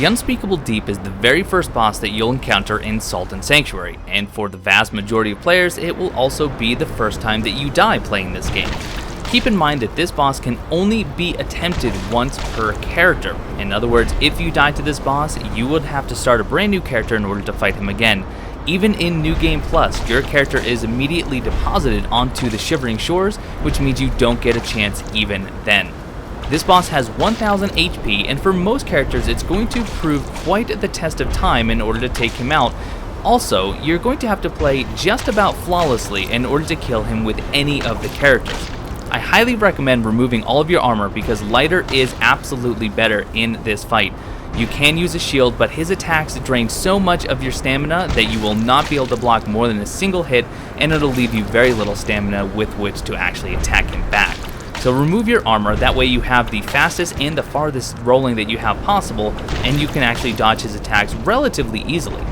The Unspeakable Deep is the very first boss that you'll encounter in Salt and Sanctuary, and for the vast majority of players, it will also be the first time that you die playing this game. Keep in mind that this boss can only be attempted once per character. In other words, if you die to this boss, you would have to start a brand new character in order to fight him again. Even in New Game Plus, your character is immediately deposited onto the Shivering Shores, which means you don't get a chance even then. This boss has 1000 HP, and for most characters it's going to prove quite the test of time in order to take him out. Also, you're going to have to play just about flawlessly in order to kill him with any of the characters. I highly recommend removing all of your armor because lighter is absolutely better in this fight. You can use a shield, but his attacks drain so much of your stamina that you will not be able to block more than a single hit, and it'll leave you very little stamina with which to actually attack him back. So remove your armor, that way you have the fastest and the farthest rolling that you have possible, and you can actually dodge his attacks relatively easily.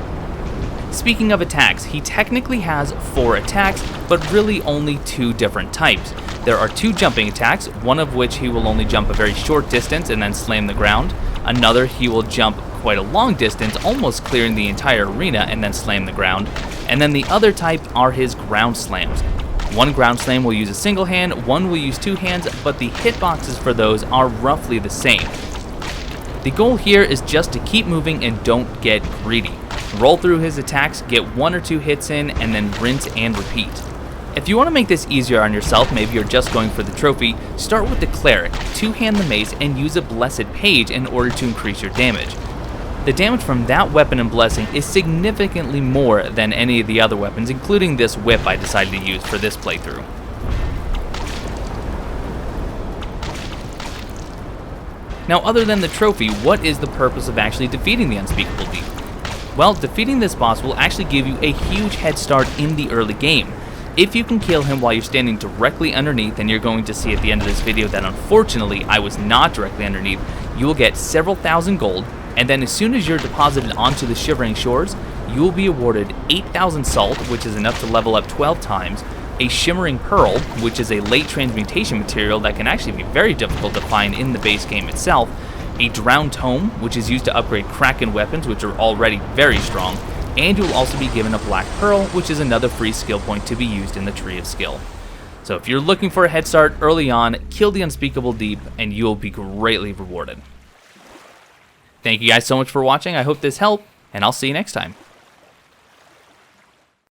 Speaking of attacks, he technically has 4 attacks, but really only 2 different types. There are 2 jumping attacks, one of which he will only jump a very short distance and then slam the ground. Another, he will jump quite a long distance, almost clearing the entire arena and then slam the ground. And then the other type are his ground slams. One ground slam will use a single hand, one will use 2 hands, but the hitboxes for those are roughly the same. The goal here is just to keep moving and don't get greedy. Roll through his attacks, get 1 or 2 hits in, and then rinse and repeat. If you want to make this easier on yourself, maybe you're just going for the trophy, start with the Cleric, 2-hand the mace, and use a Blessed Page in order to increase your damage. The damage from that weapon and blessing is significantly more than any of the other weapons, including this whip I decided to use for this playthrough. Now, other than the trophy, what is the purpose of actually defeating the Unspeakable Deep? Well, defeating this boss will actually give you a huge head start in the early game. If you can kill him while you're standing directly underneath, and you're going to see at the end of this video that unfortunately I was not directly underneath, you will get several thousand gold, and then as soon as you're deposited onto the Shivering Shores, you will be awarded 8,000 salt, which is enough to level up 12 times, a Shimmering Pearl, which is a late transmutation material that can actually be very difficult to find in the base game itself, a Drowned Tome, which is used to upgrade Kraken weapons, which are already very strong, and you'll also be given a Black Pearl, which is another free skill point to be used in the Tree of Skill. So if you're looking for a head start early on, kill the Unspeakable Deep, and you'll be greatly rewarded. Thank you guys so much for watching. I hope this helped, and I'll see you next time.